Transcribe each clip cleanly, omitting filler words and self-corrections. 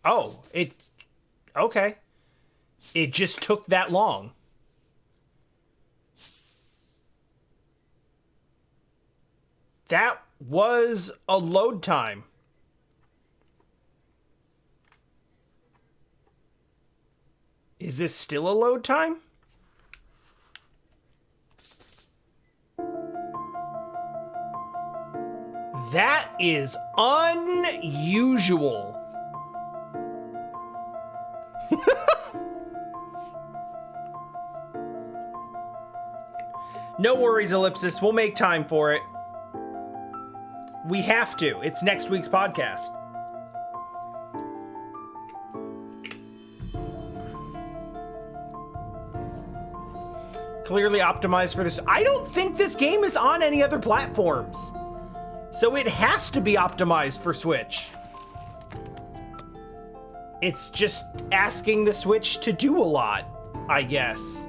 Oh, okay. It just took that long. That was a load time. Is this still a load time? That is unusual. No worries, Ellipsis. We'll make time for it. We have to. It's next week's podcast. Clearly optimized for this. I don't think this game is on any other platforms. So it has to be optimized for Switch. It's just asking the Switch to do a lot, I guess.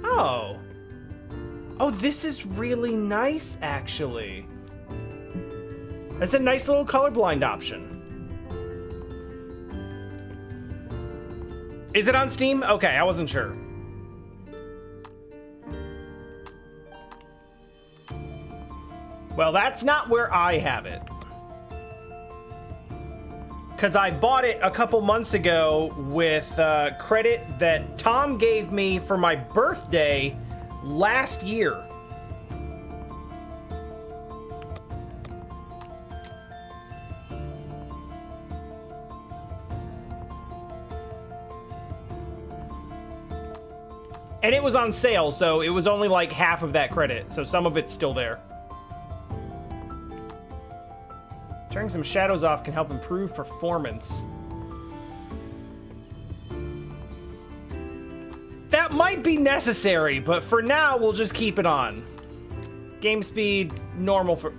Oh. Oh, this is really nice, actually. That's a nice little colorblind option. Is it on Steam? Okay, I wasn't sure. Well, that's not where I have it. Because I bought it a couple months ago with credit that Tom gave me for my birthday last year. And it was on sale, so it was only like half of that credit, so some of it's still there. Turning some shadows off can help improve performance. That might be necessary, but for now, we'll just keep it on. Game speed, normal for...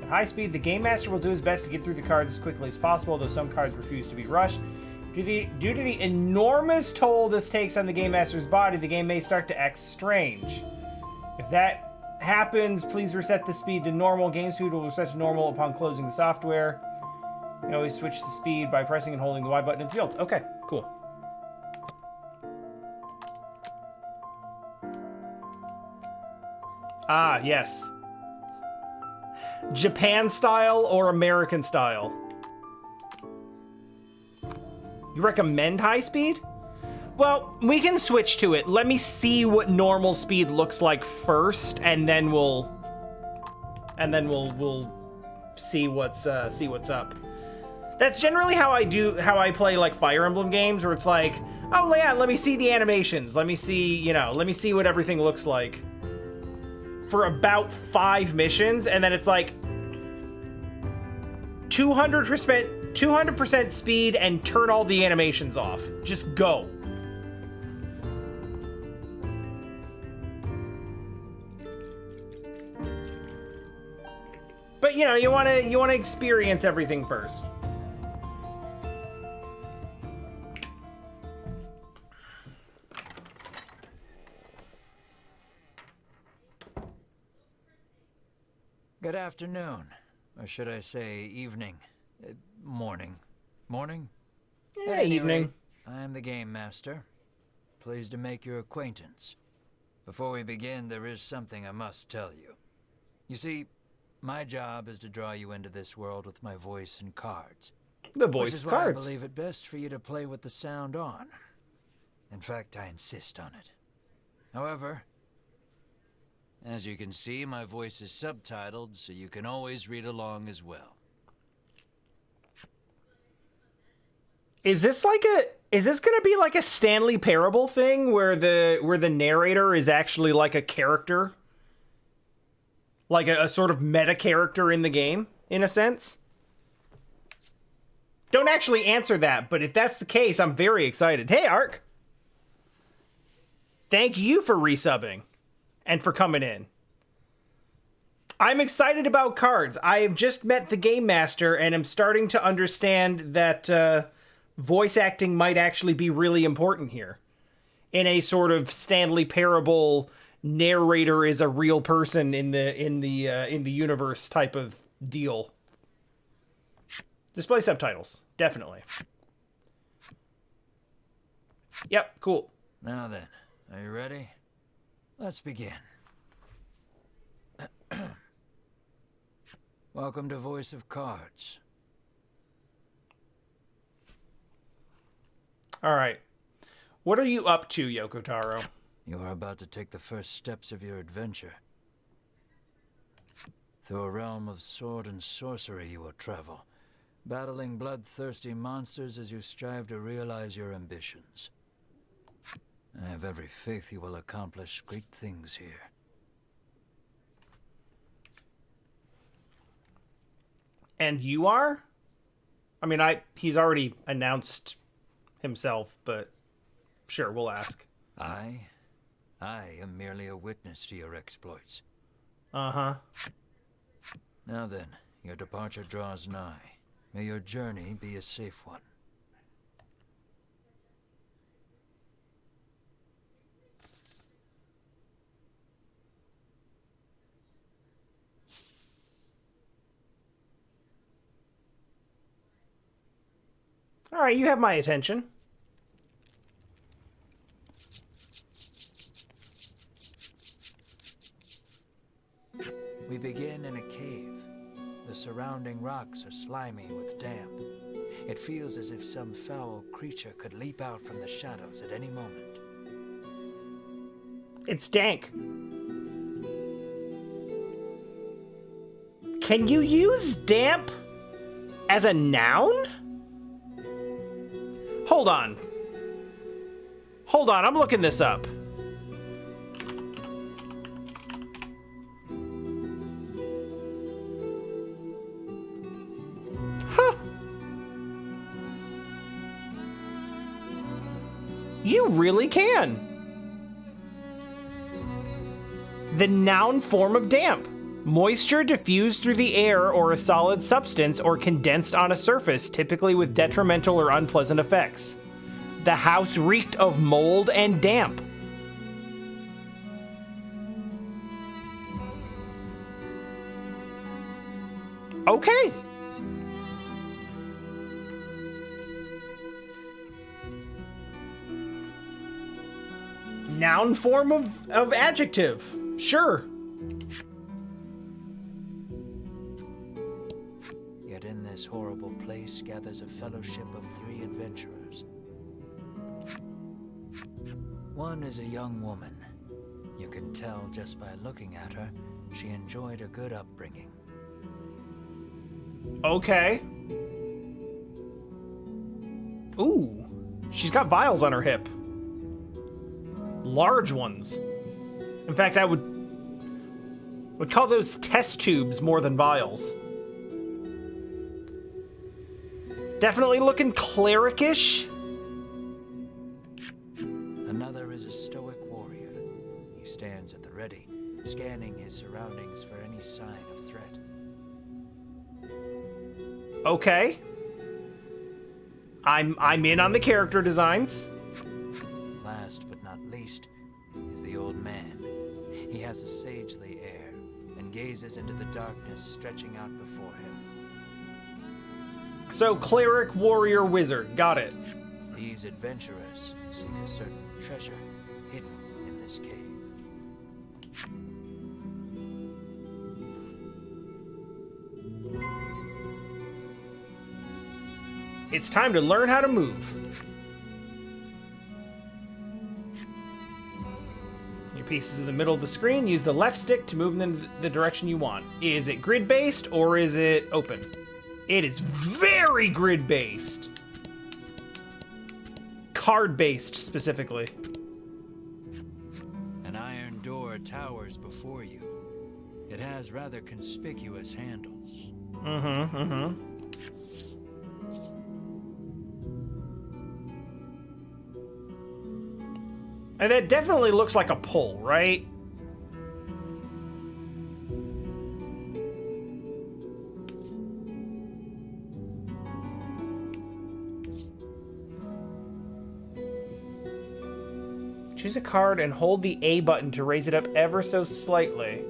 At high speed, the Game Master will do his best to get through the cards as quickly as possible, though some cards refuse to be rushed. Due to the enormous toll this takes on the Game Master's body, the game may start to act strange. If that happens, please reset the speed to normal. Game speed will reset to normal upon closing the software. You can always switch the speed by pressing and holding the Y button in the field. Okay, cool. Ah, yes. Japan style or American style? You recommend high speed? Well, we can switch to it. Let me see what normal speed looks like first, and then we'll see what's up. That's generally how I play like Fire Emblem games, where it's like, oh yeah, let me see the animations. Let me see what everything looks like for about 5 missions, and then it's like 200% speed and turn all the animations off. Just go. But you want to experience everything first. Good afternoon, or should I say evening, morning. Morning? Yeah, evening. I am the Game Master. Pleased to make your acquaintance. Before we begin, there is something I must tell you. You see, my job is to draw you into this world with my voice and cards. The voice which is cards. Why I believe it best for you to play with the sound on. In fact, I insist on it. However, as you can see, my voice is subtitled, so you can always read along as well. Is this gonna be like a Stanley Parable thing where the narrator is actually like a character? Like a sort of meta character in the game, in a sense? Don't actually answer that, but if that's the case, I'm very excited. Hey, Ark! Thank you for resubbing and for coming in. I'm excited about cards. I have just met the Game Master and am starting to understand that voice acting might actually be really important here. In a sort of Stanley Parable narrator is a real person in the universe type of deal. Display subtitles, definitely. Yep, cool. Now then, are you ready? Let's begin. Welcome to Voice of Cards. All right. What are you up to, Yoko Taro? You are about to take the first steps of your adventure. Through a realm of sword and sorcery you will travel, battling bloodthirsty monsters as you strive to realize your ambitions. I have every faith you will accomplish great things here. And you are? I mean, he's already announced himself, but sure, we'll ask. I am merely a witness to your exploits. Uh-huh. Now then, your departure draws nigh. May your journey be a safe one. All right, you have my attention. We begin in a cave. The surrounding rocks are slimy with damp. It feels as if some foul creature could leap out from the shadows at any moment. It's dank. Can you use damp as a noun? Hold on. Hold on, I'm looking this up. Huh. You really can. The noun form of damp. Moisture diffused through the air or a solid substance or condensed on a surface, typically with detrimental or unpleasant effects. The house reeked of mold and damp. Okay. Noun form of adjective. Sure. Yet in this horrible place gathers a fellowship of 3 adventurers. One is a young woman. You can tell just by looking at her, she enjoyed a good upbringing. Okay. Ooh, she's got vials on her hip. Large ones. In fact, I would call those test tubes more than vials. Definitely looking cleric-ish. Another is a stoic warrior. He stands at the ready, scanning his surroundings for any sign of threat. Okay. I'm in on the character designs. Last but not least is the old man. He has a sagely air and gazes into the darkness stretching out before him. So cleric, warrior, wizard. Got it. These adventurers seek a certain treasure hidden in this cave. It's time to learn how to move. Your piece is in the middle of the screen. Use the left stick to move in the direction you want. Is it grid-based or is it open? It is very grid-based. Card-based, specifically. An iron door towers before you. It has rather conspicuous handles. And that definitely looks like a pull, right? Choose a card and hold the A button to raise it up ever so slightly.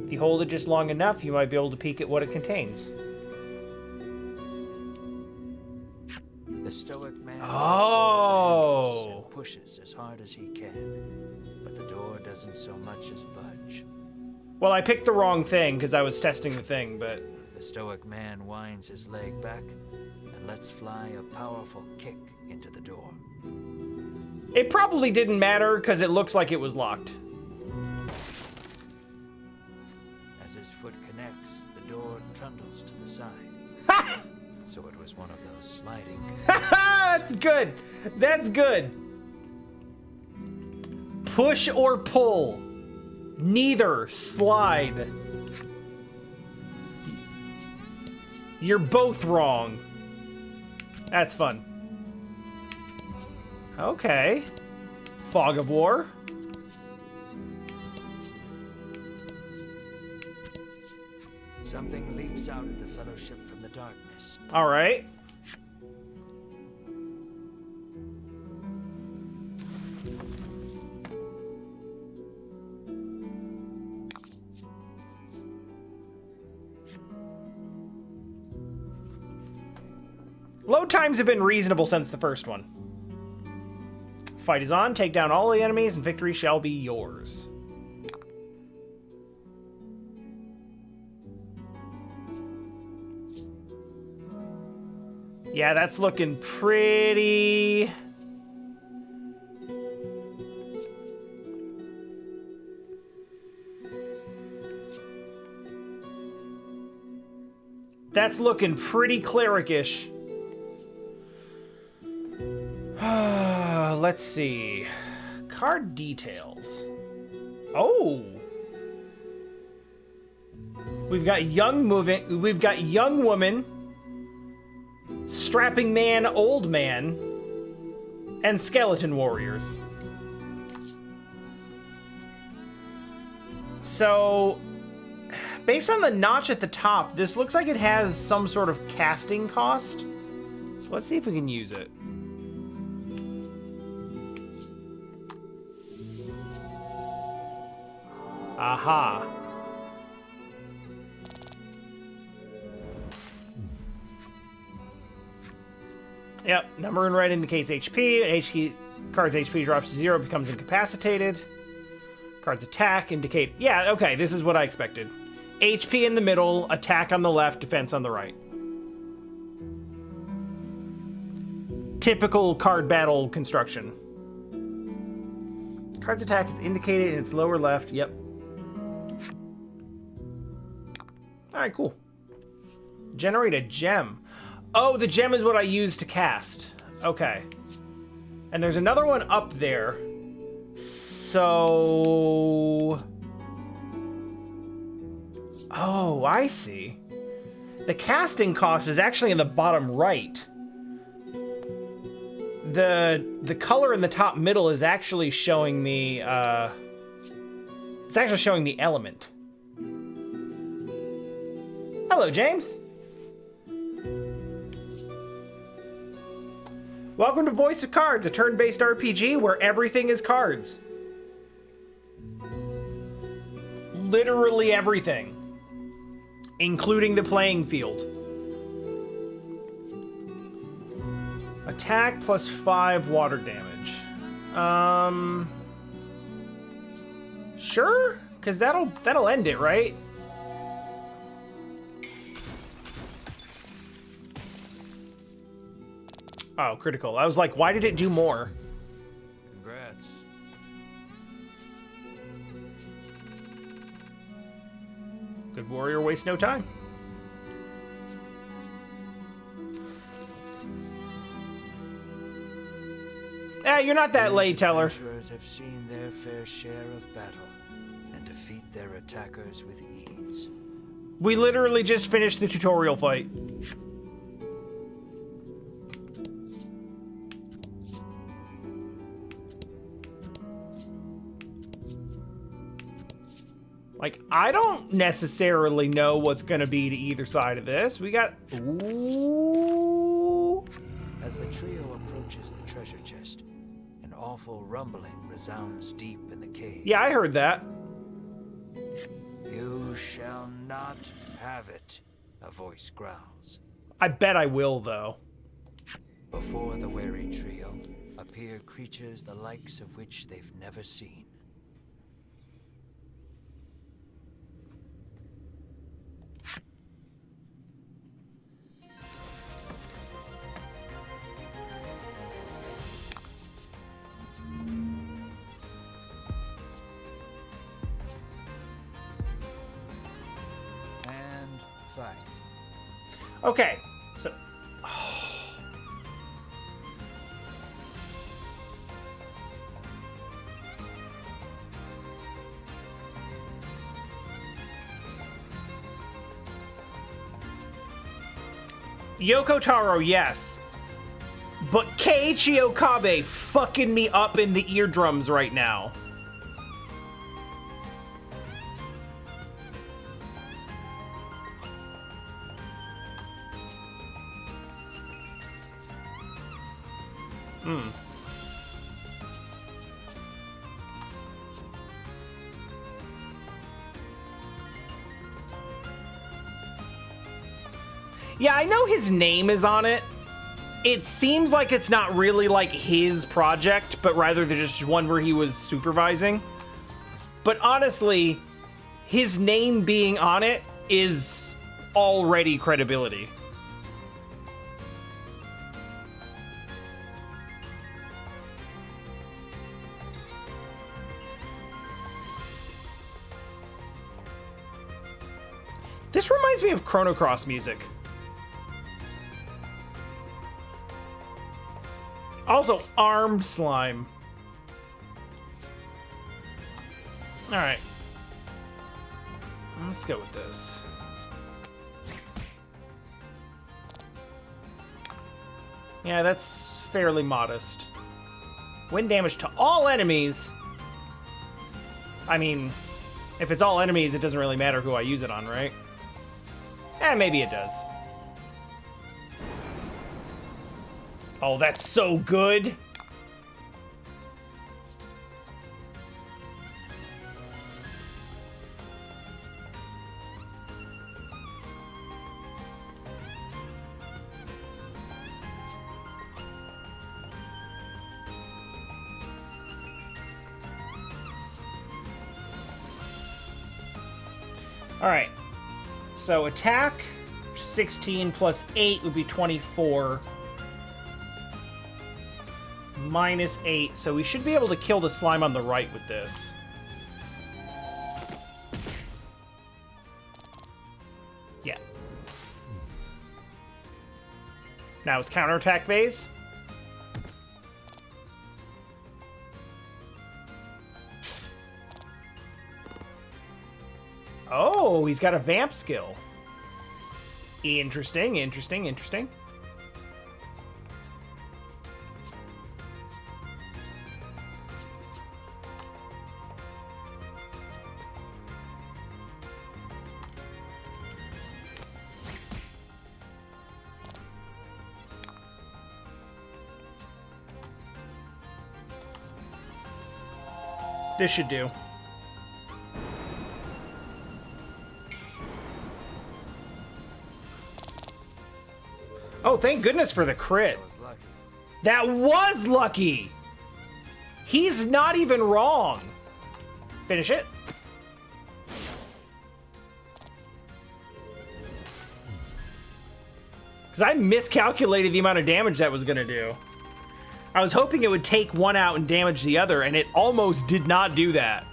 If you hold it just long enough, you might be able to peek at what it contains. The stoic man Oh! and pushes as hard as he can, but the door doesn't so much as budge. Well, I picked the wrong thing because I was testing the thing, but... The stoic man winds his leg back and lets fly a powerful kick into the door. It probably didn't matter because it looks like it was locked. As his foot connects, the door trundles to the side. Ha! So it was one of those sliding. That's good. That's good. Push or pull. Neither. Slide. You're both wrong. That's fun. Okay. Fog of War. Something leaps out at the Fellowship from the darkness. All right. Load times have been reasonable since the first one. Fight is on, take down all the enemies, and victory shall be yours. Yeah, that's looking pretty... That's looking pretty cleric-ish. Let's see. Card details. Oh! We've got young woman, strapping man, old man, and skeleton warriors. So, based on the notch at the top, this looks like it has some sort of casting cost. So let's see if we can use it. Aha. Yep, number in red indicates HP. Card's HP drops to 0, becomes incapacitated. Card's attack indicate... Yeah, okay, this is what I expected. HP in the middle, attack on the left, defense on the right. Typical card battle construction. Card's attack is indicated in its lower left. Yep. Alright, cool. Generate a gem. Oh, the gem is what I use to cast. Okay. And there's another one up there. So... Oh, I see. The casting cost is actually in the bottom right. The color in the top middle is actually showing me, it's actually showing the element. Hello, James. Welcome to Voice of Cards, a turn-based RPG where everything is cards. Literally everything. Including the playing field. Attack plus 5 water damage. Sure? Because that'll end it, right? Oh, critical. I was like, why did it do more? Congrats. Good warrior wastes no time. You're not that late, Teller. Adventurers have seen their fair share of battle and defeat their attackers with ease. We literally just finished the tutorial fight. Like, I don't necessarily know what's gonna be to either side of this. We got... Ooh. As the trio approaches the treasure chest, an awful rumbling resounds deep in the cave. Yeah, I heard that. You shall not have it, a voice growls. I bet I will, though. Before the wary trio appear creatures the likes of which they've never seen. And fight. Okay, so... Yoko Taro, yes. But Keiichi Okabe fucking me up in the eardrums right now. Yeah, I know his name is on it. It seems like it's not really like his project, but rather than just one where he was supervising. But honestly, his name being on it is already credibility. This reminds me of Chrono Cross music. Also, armed slime. Alright. Let's go with this. Yeah, that's fairly modest. Wind damage to all enemies. I mean, if it's all enemies, it doesn't really matter who I use it on, right? Maybe it does. Oh, that's so good. All right. So attack 16 plus 8 would be 24. Minus 8, so we should be able to kill the slime on the right with this. Yeah. Now it's counterattack phase. Oh, he's got a vamp skill. Interesting, interesting, interesting. This should do. Oh, thank goodness for the crit. That was lucky. He's not even wrong. Finish it. Because I miscalculated the amount of damage that was going to do. I was hoping it would take one out and damage the other, and it almost did not do that.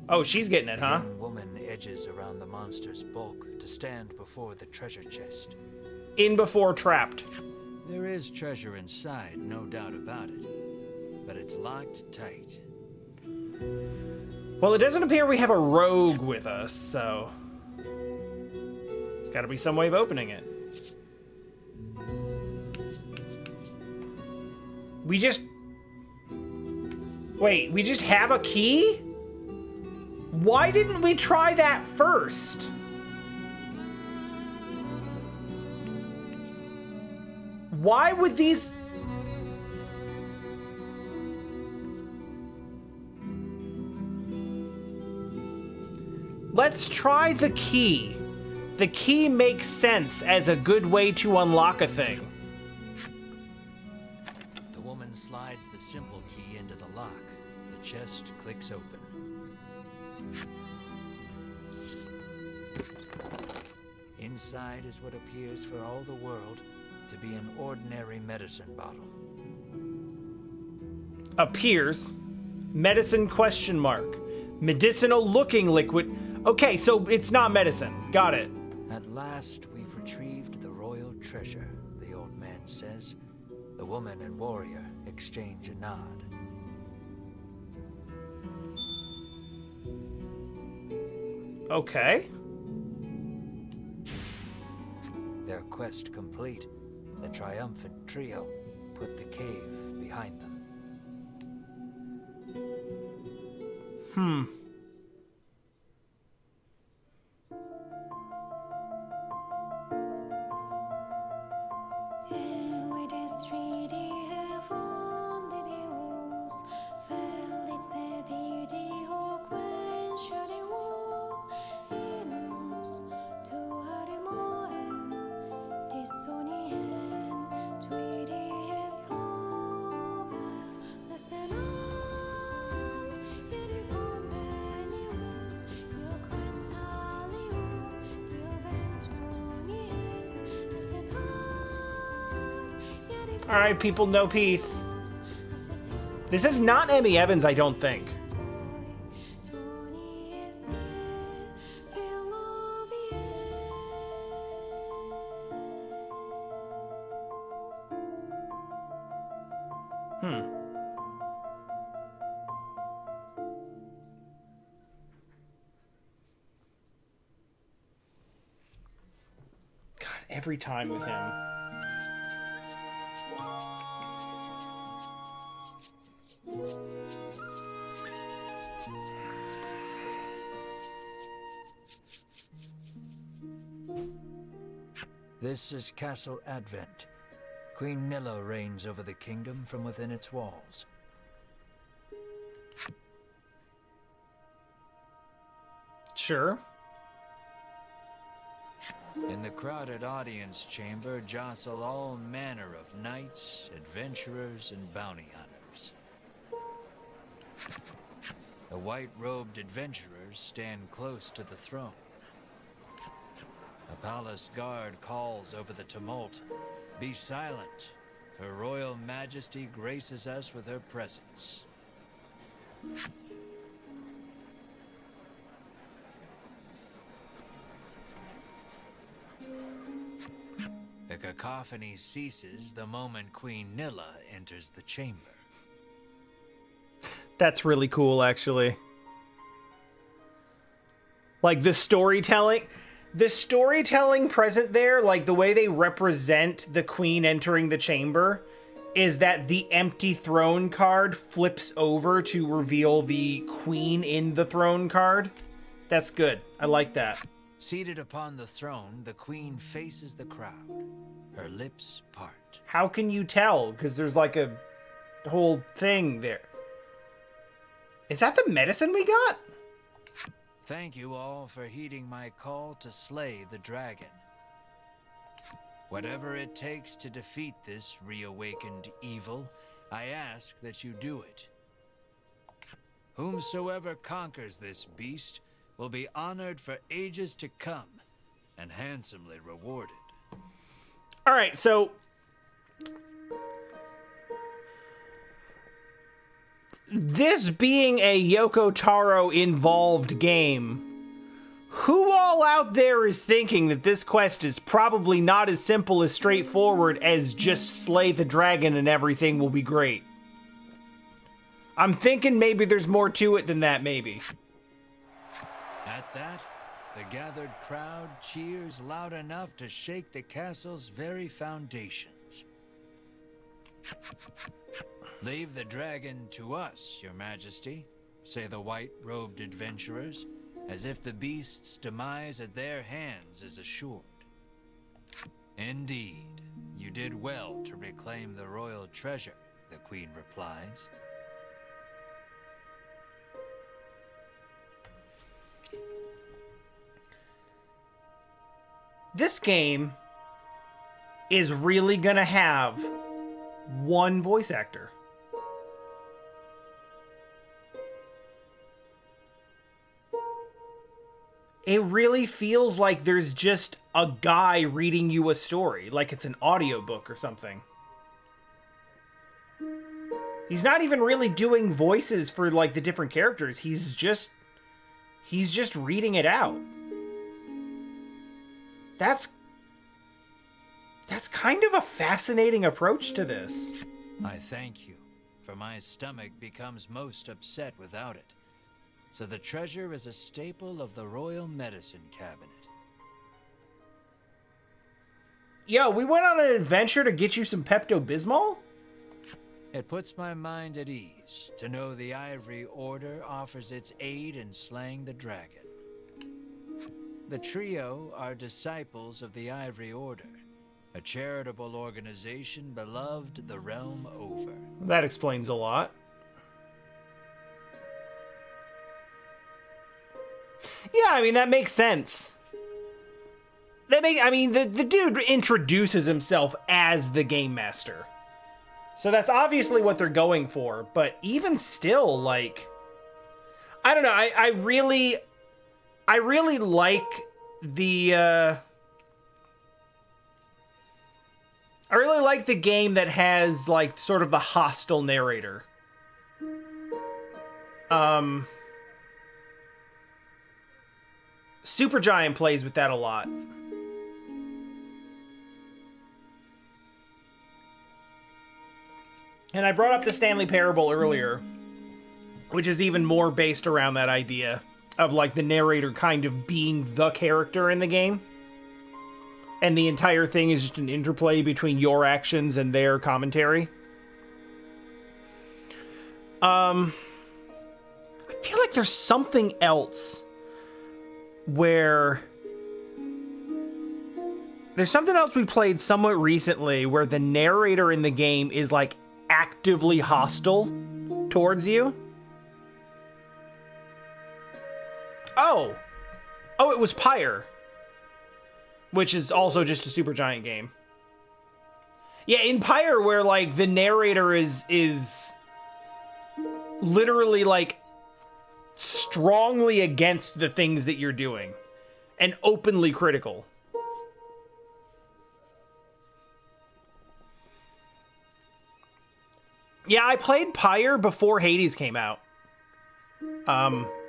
Oh, she's getting it, huh? The young woman edges around the monster's bulk to stand before the treasure chest. In before trapped. There is treasure inside, no doubt about it. But it's locked tight. Well, it doesn't appear we have a rogue with us, so... there's gotta be some way of opening it. We just... Wait, we just have a key? Why didn't we try that first? Why would these... Let's try the key. The key makes sense as a good way to unlock a thing. The woman slides the simple key into the lock. The chest clicks open. Inside is what appears for all the world to be an ordinary medicine bottle. Appears. Medicine question mark. Medicinal looking liquid. Okay, so it's not medicine. Got it. At last, we've retrieved the royal treasure, the old man says. The woman and warrior exchange a nod. Okay. Their quest complete, the triumphant trio put the cave behind them. All right, people, no peace. This is not Emmy Evans, I don't think. God, every time with him. This is Castle Advent. Queen Nilla reigns over the kingdom from within its walls. Sure. In the crowded audience chamber jostle all manner of knights, adventurers, and bounty hunters. The white-robed adventurers stand close to the throne. A palace guard calls over the tumult. Be silent. Her Royal Majesty graces us with her presence. The cacophony ceases the moment Queen Nilla enters the chamber. That's really cool, actually. Like, the storytelling present there, like the way they represent the queen entering the chamber, is that the empty throne card flips over to reveal the queen in the throne card. That's good. I like that. Seated upon the throne, the queen faces the crowd. Her lips part. How can you tell? Because there's like a whole thing there. Is that the medicine we got? Thank you all for heeding my call to slay the dragon. Whatever it takes to defeat this reawakened evil, I ask that you do it. Whomsoever conquers this beast will be honored for ages to come and handsomely rewarded. All right, so this being a Yoko Taro involved game, who all out there is thinking that this quest is probably not as simple as straightforward as just slay the dragon and everything will be great? I'm thinking maybe there's more to it than that, maybe. At that, the gathered crowd cheers loud enough to shake the castle's very foundations. Leave the dragon to us, your majesty, say the white-robed adventurers, as if the beast's demise at their hands is assured. Indeed, you did well to reclaim the royal treasure, the queen replies. This game is really gonna have one voice actor. It really feels like there's just a guy reading you a story, like it's an audiobook or something. He's not even really doing voices for like the different characters. He's just reading it out. That's kind of a fascinating approach to this. I thank you, for my stomach becomes most upset without it. So the treasure is a staple of the royal medicine cabinet. Yo, we went on an adventure to get you some Pepto-Bismol? It puts my mind at ease to know the Ivory Order offers its aid in slaying the dragon. The trio are disciples of the Ivory Order, a charitable organization beloved the realm over. That explains a lot. Yeah, I mean, that makes sense. The dude introduces himself as the Game Master. So that's obviously what they're going for, but even still, like, I don't know, I really like the, I really like the game that has, like, sort of the hostile narrator. Supergiant plays with that a lot. And I brought up the Stanley Parable earlier, which is even more based around that idea of, like, the narrator kind of being the character in the game. And the entire thing is just an interplay between your actions and their commentary. I feel like there's something else where... There's something else we played somewhat recently where the narrator in the game is, like, actively hostile towards you. Oh, it was Pyre, which is also just a Supergiant game. Yeah, in Pyre, where, like, the narrator is literally, like, strongly against the things that you're doing and openly critical. Yeah, I played Pyre before Hades came out.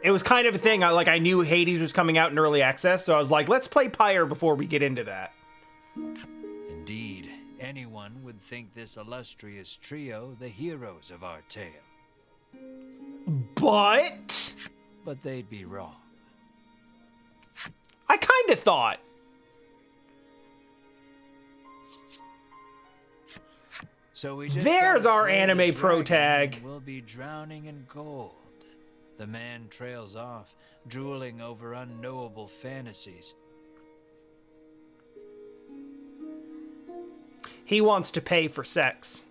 It was kind of a thing. I knew Hades was coming out in early access, so I was like, let's play Pyre before we get into that. Indeed, anyone would think this illustrious trio the heroes of our tale. But they'd be wrong. I kind of thought. So we just There's our slay the anime pro dragon tag. and we'll be drowning in gold. The man trails off, drooling over unknowable fantasies. He wants to pay for sex.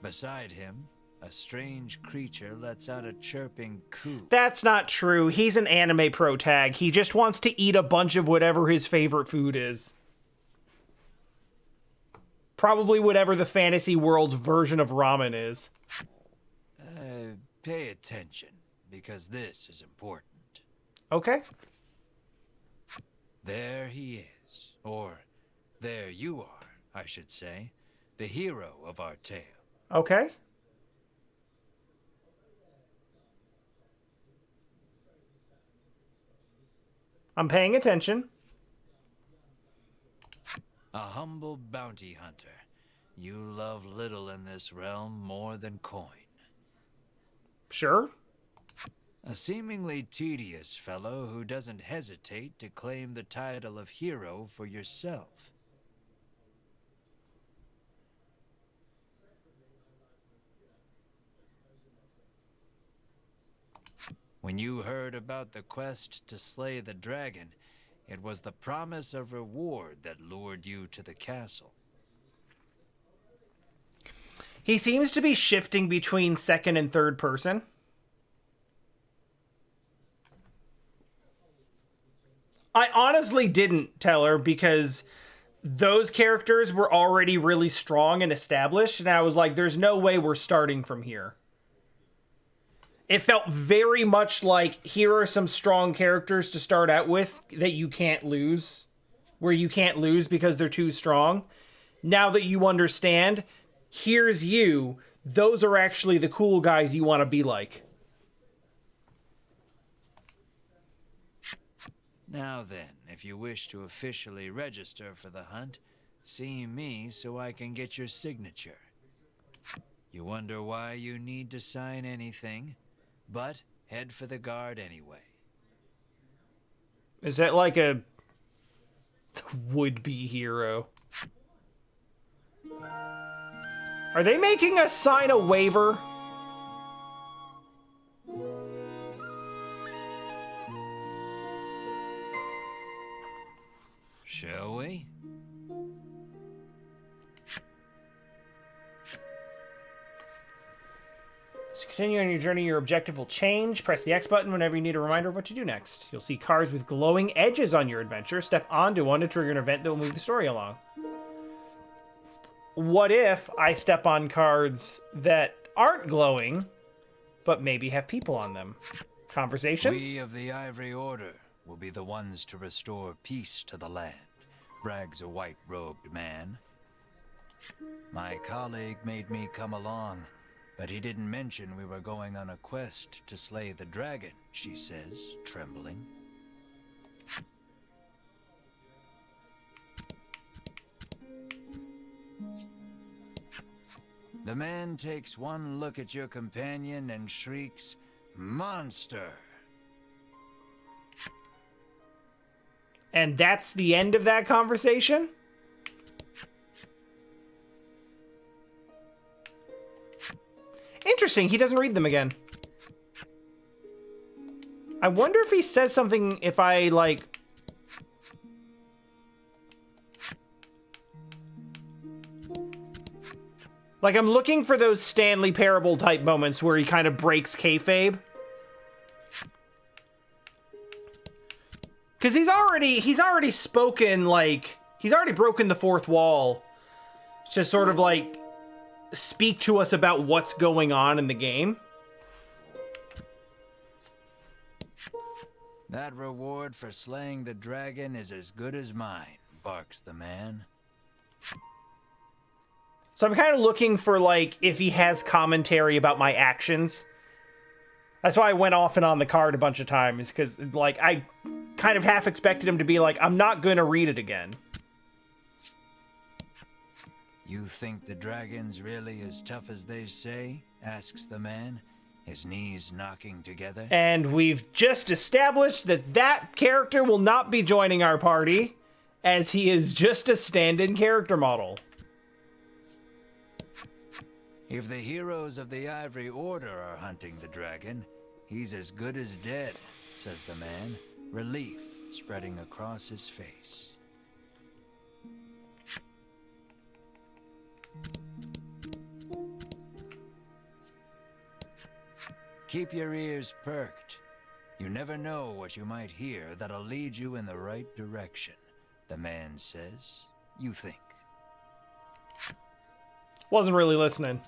Beside him, a strange creature lets out a chirping coo. That's not true. He's an anime pro tag. He just wants to eat a bunch of whatever his favorite food is. Probably whatever the fantasy world's version of ramen is. Pay attention, because this is important. Okay. There he is. Or, there you are, I should say. The hero of our tale. Okay. I'm paying attention. A humble bounty hunter. You love little in this realm more than coin. Sure. A seemingly tedious fellow who doesn't hesitate to claim the title of hero for yourself. When you heard about the quest to slay the dragon, it was the promise of reward that lured you to the castle. He seems to be shifting between second and third person. I honestly didn't tell her because those characters were already really strong and established, and I was like, there's no way we're starting from here. It felt very much like, here are some strong characters to start out with that you can't lose, where you can't lose because they're too strong. Now that you understand, here's you. Those are actually the cool guys you want to be like. Now then, if you wish to officially register for the hunt, see me so I can get your signature. You wonder why you need to sign anything, but head for the guard anyway. Is that like a would-be hero? Are they making us sign a waiver? Shall we? To continue on your journey, your objective will change. Press the X button whenever you need a reminder of what to do next. You'll see cards with glowing edges on your adventure. Step onto one to trigger an event that will move the story along. What if I step on cards that aren't glowing, but maybe have people on them? Conversations? We of the Ivory Order will be the ones to restore peace to the land, brags a white-robed man. My colleague made me come along, but he didn't mention we were going on a quest to slay the dragon, she says, trembling. The man takes one look at your companion and shrieks, "Monster!" And that's the end of that conversation? Interesting, he doesn't read them again. I wonder if he says something if I, like... Like, I'm looking for those Stanley Parable type moments where he kind of breaks kayfabe. Because he's already spoken, like, he's already broken the fourth wall to sort of, like, speak to us about what's going on in the game. That reward for slaying the dragon is as good as mine, barks the man. So I'm kind of looking for, like, if he has commentary about my actions. That's why I went off and on the card a bunch of times, because, like, I kind of half expected him to be like, I'm not going to read it again. You think the dragon's really as tough as they say? Asks the man, his knees knocking together. And we've just established that that character will not be joining our party, as he is just a stand-in character model. If the heroes of the Ivory Order are hunting the dragon, he's as good as dead, says the man, relief spreading across his face. Keep your ears perked. You never know what you might hear that'll lead you in the right direction, the man says. You think. Wasn't really listening.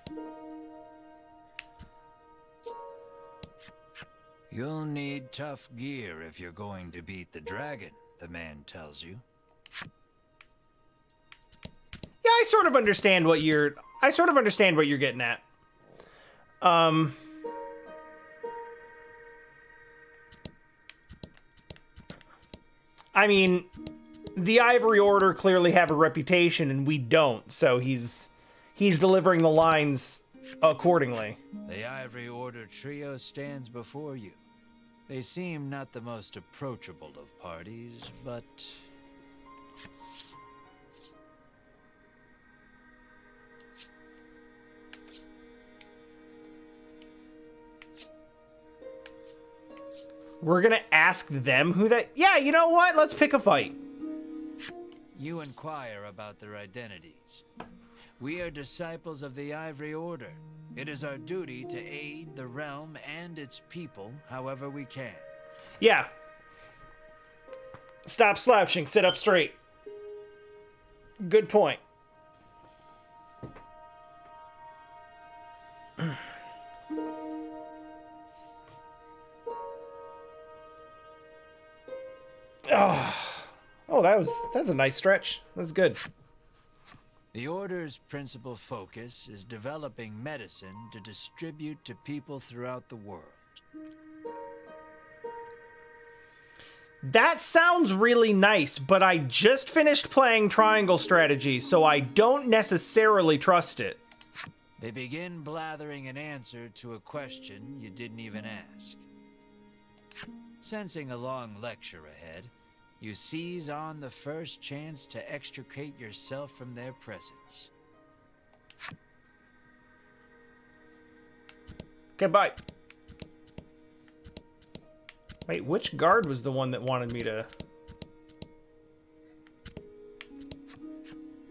You'll need tough gear if you're going to beat the dragon, the man tells you. Yeah, I sort of understand what you're getting at. I mean, the Ivory Order clearly have a reputation and we don't, so he's delivering the lines accordingly. The Ivory Order trio stands before you. They seem not the most approachable of parties, but... We're gonna ask them who that... Yeah, you know what? Let's pick a fight. You inquire about their identities. We are disciples of the Ivory Order. It is our duty to aid the realm and its people however we can. Yeah. Stop slouching. Sit up straight. Good point. Oh, that's a nice stretch. That's good. The Order's principal focus is developing medicine to distribute to people throughout the world. That sounds really nice, but I just finished playing Triangle Strategy, so I don't necessarily trust it. They begin blathering an answer to a question you didn't even ask. Sensing a long lecture ahead, you seize on the first chance to extricate yourself from their presence. Okay, bye. Wait, which guard was the one that wanted me to...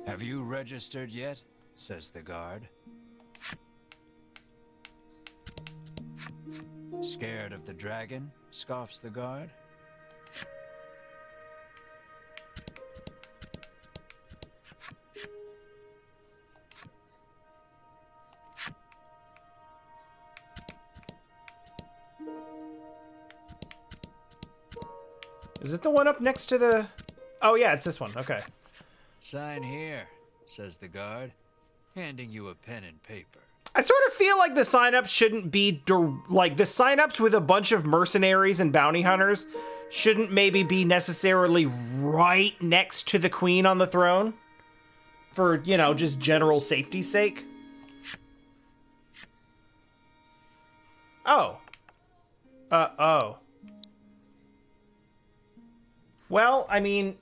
Have you registered yet? Says the guard. Scared of the dragon? Scoffs the guard. Is it the one up next to the... Oh, yeah, it's this one. Okay. Sign here, says the guard, handing you a pen and paper. I sort of feel like the sign-ups shouldn't be... Like, the sign-ups with a bunch of mercenaries and bounty hunters shouldn't maybe be necessarily right next to the queen on the throne. For, you know, just general safety's sake. Oh. Oh. Well, I mean...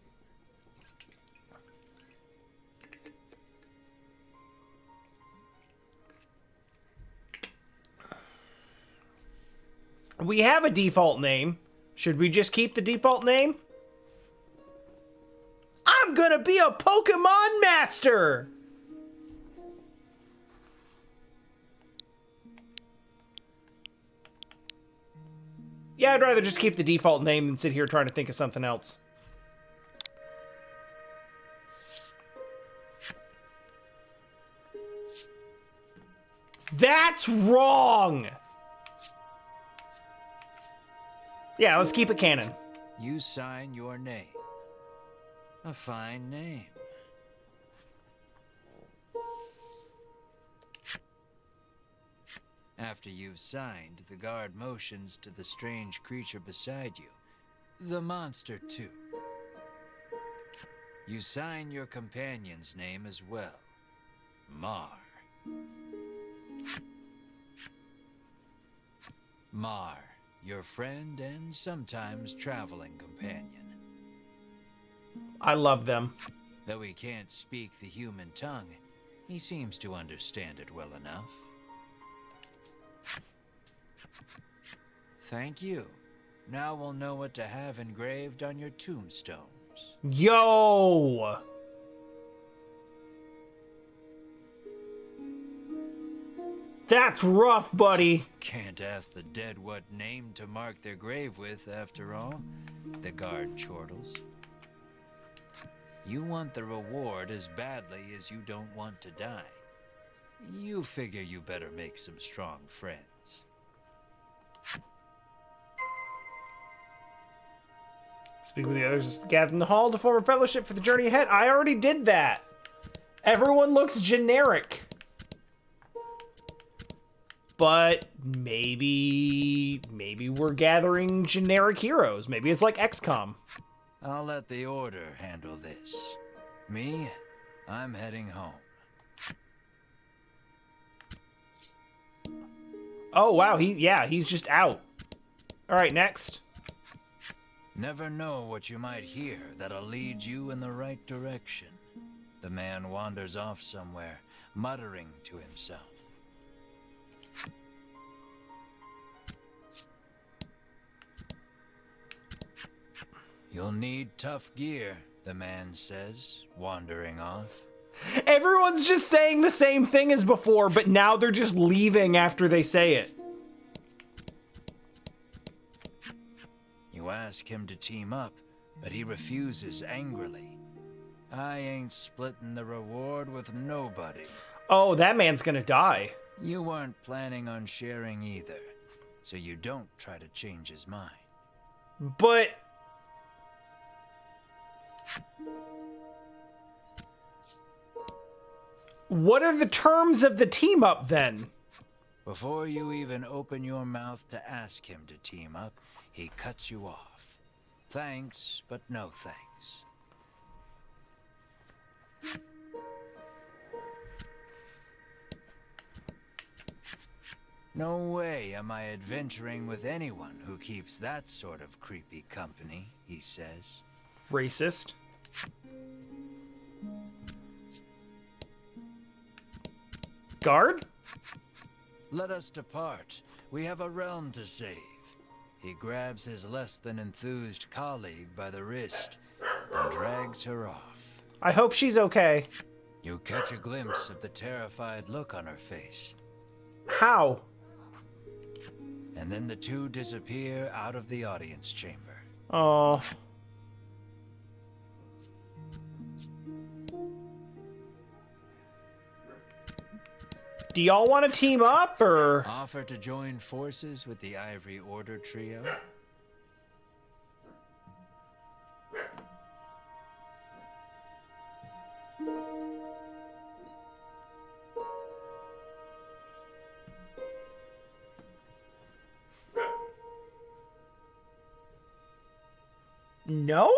We have a default name. Should we just keep the default name? I'm gonna be a Pokemon Master! Yeah, I'd rather just keep the default name than sit here trying to think of something else. That's wrong! Yeah, let's keep it canon. You sign your name. A fine name. After you've signed, the guard motions to the strange creature beside you. The monster, too. You sign your companion's name as well. Mar. Mar, your friend and sometimes traveling companion. I love them. Though he can't speak the human tongue, he seems to understand it well enough. Thank you. Now we'll know what to have engraved on your tombstones. Yo! That's rough, buddy. Can't ask the dead what name to mark their grave with, after all. The guard chortles. You want the reward as badly as you don't want to die. You figure you better make some strong friends. Speak with the others gathered in the hall to form a fellowship for the journey ahead. I already did that. Everyone looks generic. But maybe we're gathering generic heroes. Maybe it's like XCOM. I'll let the Order handle this. Me, I'm heading home. Oh, wow. He's just out. All right, next. Never know what you might hear that'll lead you in the right direction. The man wanders off somewhere, muttering to himself. You'll need tough gear, the man says, wandering off. Everyone's just saying the same thing as before, but now they're just leaving after they say it. You ask him to team up, but he refuses angrily. I ain't splitting the reward with nobody. Oh, that man's gonna die. You weren't planning on sharing either, so you don't try to change his mind. But... what are the terms of the team up then? Before you even open your mouth to ask him to team up, he cuts you off. Thanks, but no thanks. No way am I adventuring with anyone who keeps that sort of creepy company, he says. Racist. Guard? Let us depart. We have a realm to save. He grabs his less than enthused colleague by the wrist and drags her off. I hope she's okay. You catch a glimpse of the terrified look on her face. How? And then the two disappear out of the audience chamber. Oh. Do y'all want to team up, or? Offer to join forces with the Ivory Order trio? No?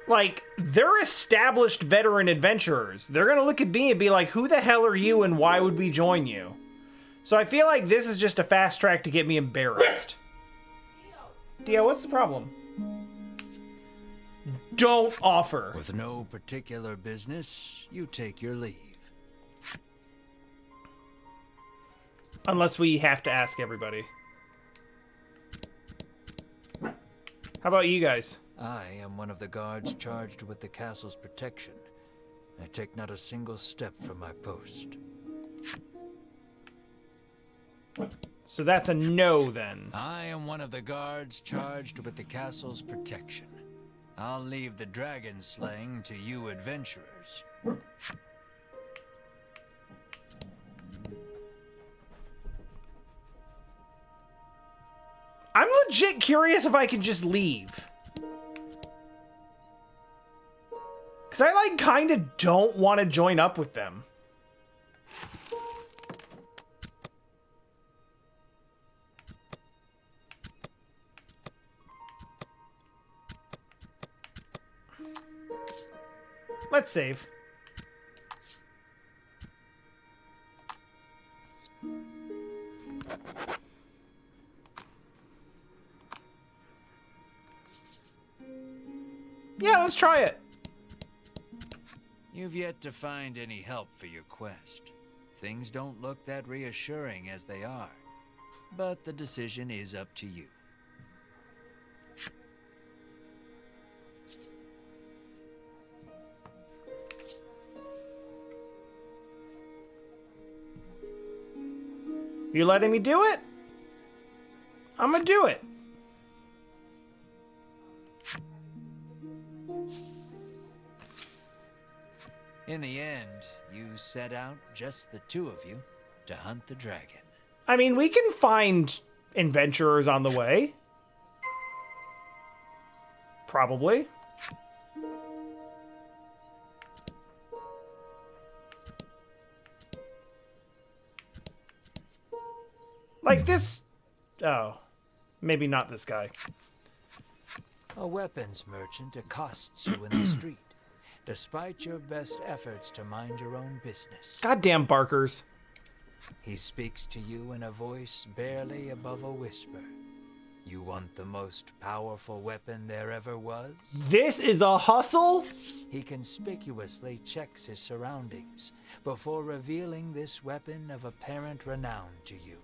Like, they're established veteran adventurers. They're gonna look at me and be like, who the hell are you and why would we join you? So I feel like this is just a fast track to get me embarrassed. Dio, what's the problem? Don't offer. With no particular business, you take your leave. Unless we have to ask everybody. How about you guys? I am one of the guards charged with the castle's protection. I take not a single step from my post. So that's a no, then. I am one of the guards charged with the castle's protection. I'll leave the dragon slaying to you adventurers. I'm legit curious if I can just leave. Because I, like, kind of don't want to join up with them. Let's save. Yeah, let's try it. You've yet to find any help for your quest. Things don't look that reassuring as they are, but the decision is up to you. You letting me do it? I'm gonna do it. In the end, you set out, just the two of you, to hunt the dragon. I mean, we can find adventurers on the way. Probably. Like this... Oh. Maybe not this guy. A weapons merchant accosts you in the street, despite your best efforts to mind your own business. Goddamn barkers. He speaks to you in a voice barely above a whisper. You want the most powerful weapon there ever was? This is a hustle? He conspicuously checks his surroundings before revealing this weapon of apparent renown to you.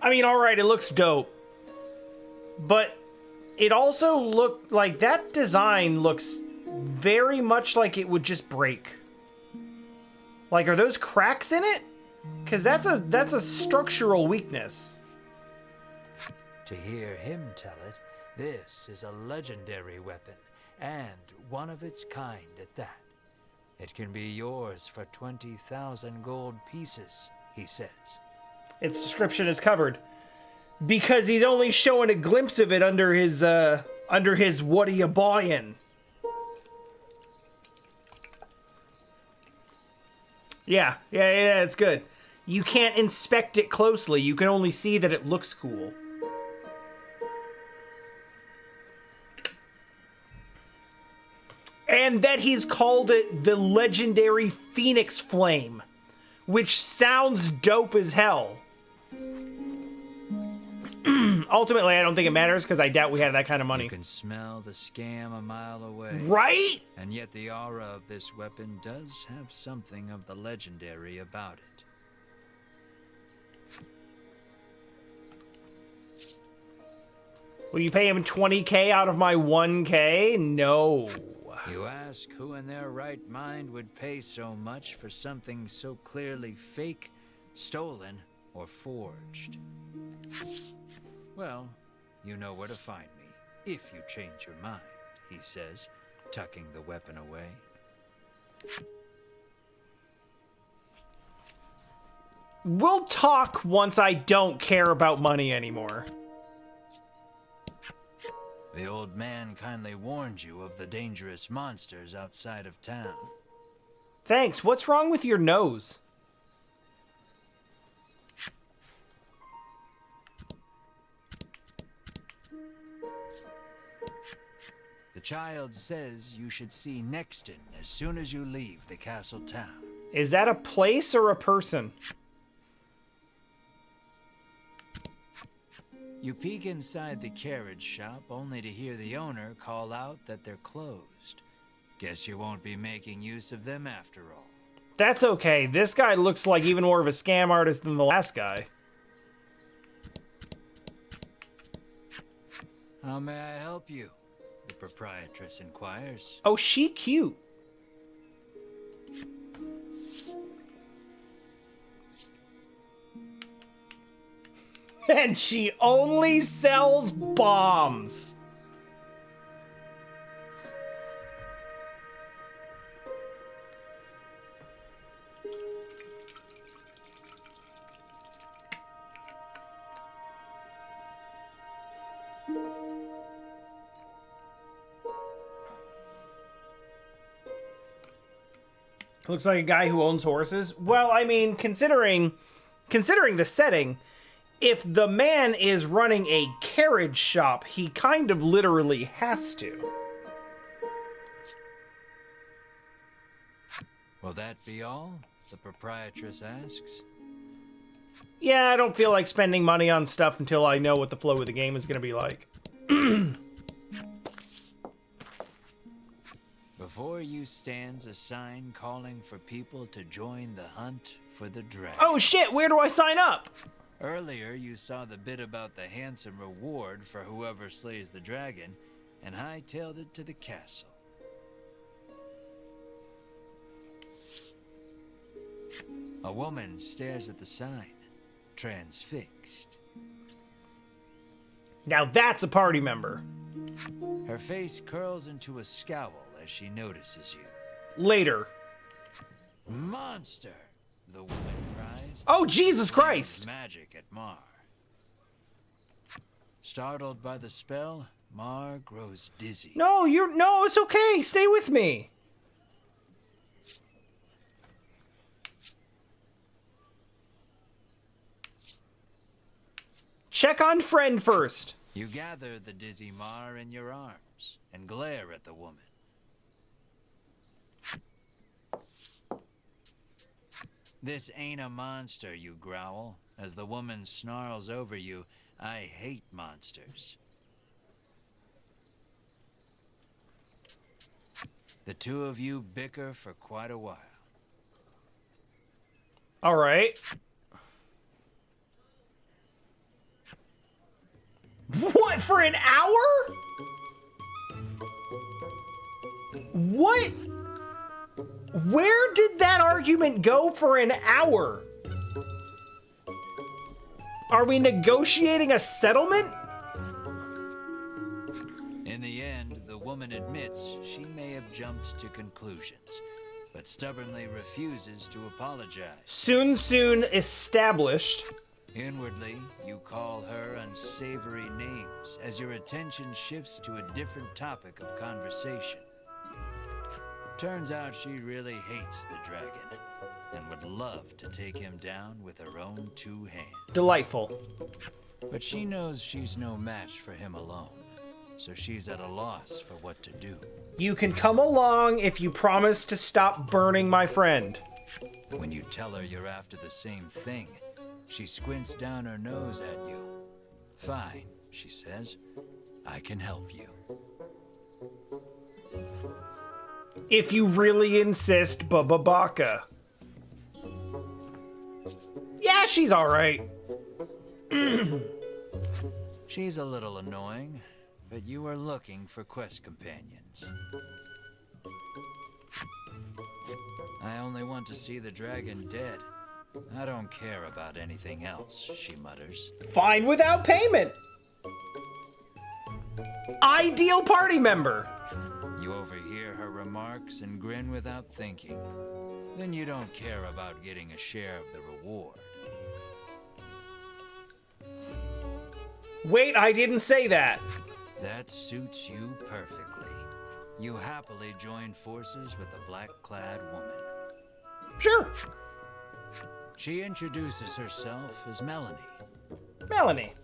I mean, alright, it looks dope. But it also looked like that design looks very much like it would just break. Like, are those cracks in it? Because that's a structural weakness. To hear him tell it, this is a legendary weapon, and one of its kind at that. It can be yours for 20,000 gold pieces, he says. Its description is covered. Because he's only showing a glimpse of it under his what are you buying? Yeah, it's good. You can't inspect it closely. You can only see that it looks cool. And that he's called it the legendary Phoenix Flame, which sounds dope as hell. Ultimately, I don't think it matters because I doubt we have that kind of money. You can smell the scam a mile away. Right? And yet the aura of this weapon does have something of the legendary about it. Will you pay him 20K out of my 1K? No. You ask who in their right mind would pay so much for something so clearly fake, stolen, or forged. Well, you know where to find me, if you change your mind, he says, tucking the weapon away. We'll talk once I don't care about money anymore. The old man kindly warned you of the dangerous monsters outside of town. Thanks. What's wrong with your nose? The child says you should see Nexton as soon as you leave the castle town. Is that a place or a person? You peek inside the carriage shop only to hear the owner call out that they're closed. Guess you won't be making use of them after all. That's okay. This guy looks like even more of a scam artist than the last guy. How may I help you? The proprietress inquires. Oh, she cute. And she only sells bombs. Looks like a guy who owns horses. Well, I mean, considering the setting, if the man is running a carriage shop, he kind of literally has to. Will that be all? The proprietress asks. Yeah, I don't feel like spending money on stuff until I know what the flow of the game is going to be like. Before you stands a sign calling for people to join the hunt for the dragon. Oh shit, where do I sign up? Earlier, you saw the bit about the handsome reward for whoever slays the dragon, and hightailed it to the castle. A woman stares at the sign, transfixed. Now that's a party member. Her face curls into a scowl as she notices you. Later. Monster! The woman cries. Oh, Jesus Christ! Magic at Mar. Startled by the spell, Mar grows dizzy. No, it's okay. Stay with me. Check on friend first. You gather the dizzy Mar in your arms and glare at the woman. This ain't a monster, you growl. As the woman snarls over you, I hate monsters. The two of you bicker for quite a while. All right. What, for an hour? What? Where did that argument go for an hour? Are we negotiating a settlement? In the end, the woman admits she may have jumped to conclusions, but stubbornly refuses to apologize. Soon established. Inwardly, you call her unsavory names as your attention shifts to a different topic of conversation. Turns out she really hates the dragon and would love to take him down with her own two hands. Delightful. But she knows she's no match for him alone, so she's at a loss for what to do. You can come along if you promise to stop burning my friend. When you tell her you're after the same thing, she squints down her nose at you. Fine, she says. I can help you. If you really insist, Bubba Baka. Yeah, she's alright. She's a little annoying, but you are looking for quest companions. I only want to see the dragon dead. I don't care about anything else, she mutters. Fine without payment. Ideal party member. You overhear her remarks and grin without thinking. Then you don't care about getting a share of the reward. Wait, I didn't say that. That suits you perfectly. You happily join forces with the black-clad woman. Sure. She introduces herself as Melanie. Melanie.